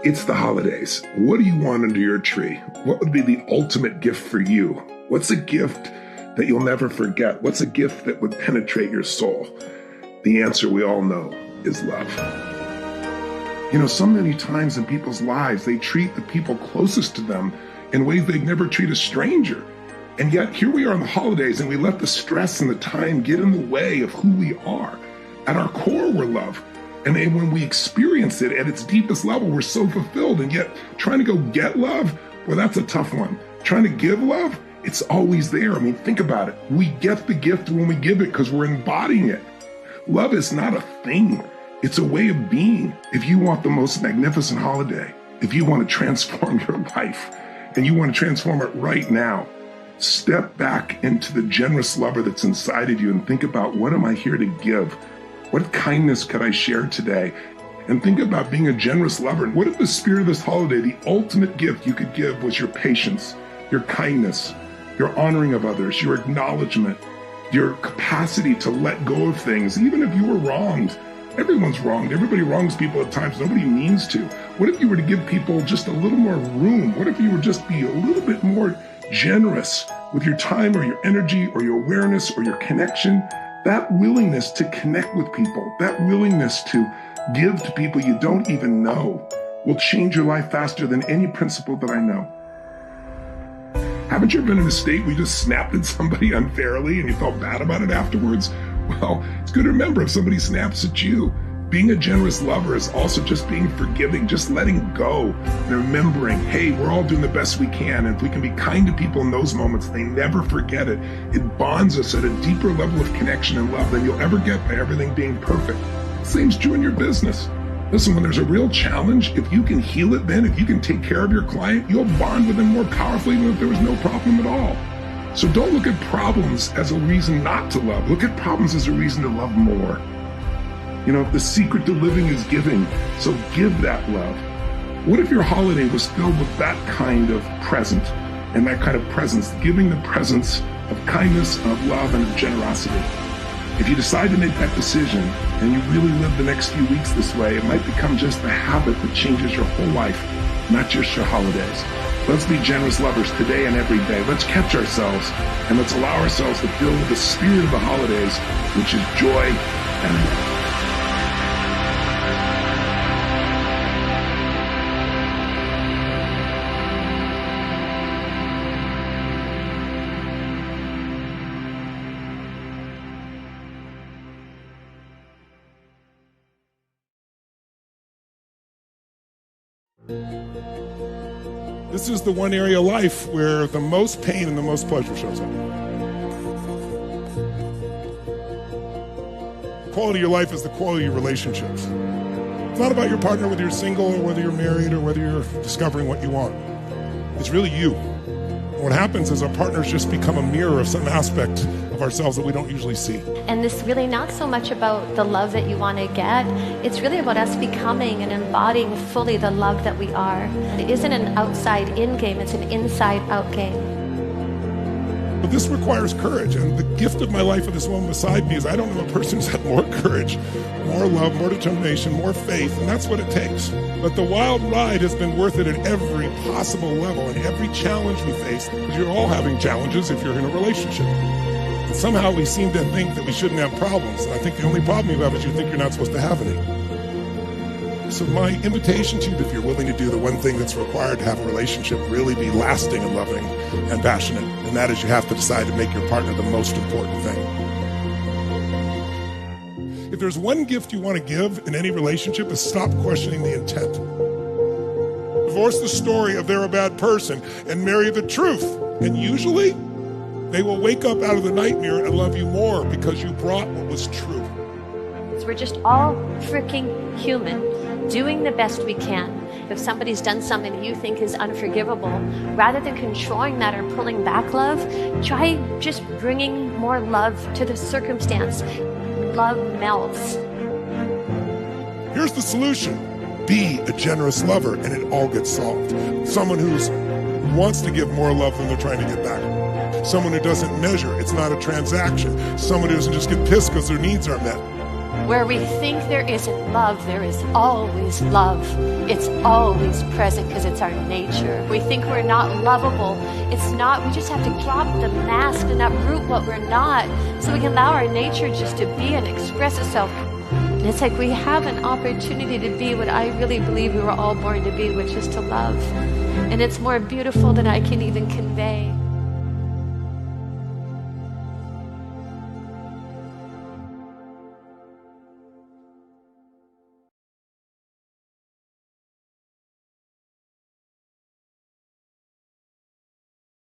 It's the holidays. What do you want under your tree? What would be the ultimate gift for you? What's a gift that you'll never forget? What's a gift that would penetrate your soul? The answer we all know is love. So many times in people's lives, they treat the people closest to them in ways they'd never treat a stranger. And yet here we are in the holidays and we let the stress and the time get in the way of who we are. At our core, we're love. And then when we experience it at its deepest level, we're so fulfilled. And yet trying to go get love, well, that's a tough one. Trying to give love, it's always there. I mean, think about it. We get the gift when we give it because we're embodying it. Love is not a thing. It's a way of being. If you want the most magnificent holiday, if you want to transform your life and you want to transform it right now, step back into the generous lover that's inside of you and think about, what am I here to give? What kindness could I share today? And think about being a generous lover. And what if the spirit of this holiday, the ultimate gift you could give was your patience, your kindness, your honoring of others, your acknowledgement, your capacity to let go of things, even if you were wronged. Everyone's wronged. Everybody wrongs people at times. Nobody means to. What if you were to give people just a little more room? What if you would just be a little bit more generous with your time or your energy or your awareness or your connection? That willingness to connect with people, that willingness to give to people you don't even know will change your life faster than any principle that I know. Haven't you ever been in a state where you just snapped at somebody unfairly and you felt bad about it afterwards? Well, it's good to remember if somebody snaps at you. Being a generous lover is also just being forgiving, just letting go, and remembering, hey, we're all doing the best we can. And if we can be kind to people in those moments, they never forget it. It bonds us at a deeper level of connection and love than you'll ever get by everything being perfect. Same's true in your business. Listen, when there's a real challenge, if you can heal it then, if you can take care of your client, you'll bond with them more powerfully than if there was no problem at all. So don't look at problems as a reason not to love. Look at problems as a reason to love more. The secret to living is giving, so give that love. What if your holiday was filled with that kind of present and that kind of presence, giving the presence of kindness, of love, and of generosity? If you decide to make that decision and you really live the next few weeks this way, it might become just a habit that changes your whole life, not just your holidays. Let's be generous lovers today and every day. Let's catch ourselves and let's allow ourselves to feel the spirit of the holidays, which is joy and love. This is the one area of life where the most pain and the most pleasure shows up. The quality of your life is the quality of your relationships. It's not about your partner, whether you're single or whether you're married or whether you're discovering what you want. It's really you. And what happens is our partners just become a mirror of some aspect of ourselves that we don't usually see. And this really not so much about the love that you want to get, it's really about us becoming and embodying fully the love that we are. It isn't an outside-in game, it's an inside-out game. But this requires courage, and the gift of my life of this woman beside me is I don't know a person who's had more courage, more love, more determination, more faith, and that's what it takes. But the wild ride has been worth it at every possible level and every challenge we face, because you're all having challenges if you're in a relationship. And somehow we seem to think that we shouldn't have problems. And I think the only problem you have is you think you're not supposed to have any. So my invitation to you, if you're willing to do the one thing that's required to have a relationship really be lasting and loving and passionate, and that is you have to decide to make your partner the most important thing. If there's one gift you want to give in any relationship, is stop questioning the intent. Divorce the story of they're a bad person and marry the truth. And usually, they will wake up out of the nightmare and love you more because you brought what was true. So we're just all freaking human, doing the best we can. If somebody's done something that you think is unforgivable, rather than controlling that or pulling back love, try just bringing more love to the circumstance. Love melts. Here's the solution. Be a generous lover and it all gets solved. Someone who wants to give more love than they're trying to get back. Someone who doesn't measure. It's not a transaction. Someone who doesn't just get pissed because their needs aren't met. Where we think there isn't love, there is always love. It's always present because it's our nature. We think we're not lovable. It's not. We just have to drop the mask and uproot what we're not so we can allow our nature just to be and express itself. And it's like we have an opportunity to be what I really believe we were all born to be, which is to love. And it's more beautiful than I can even convey.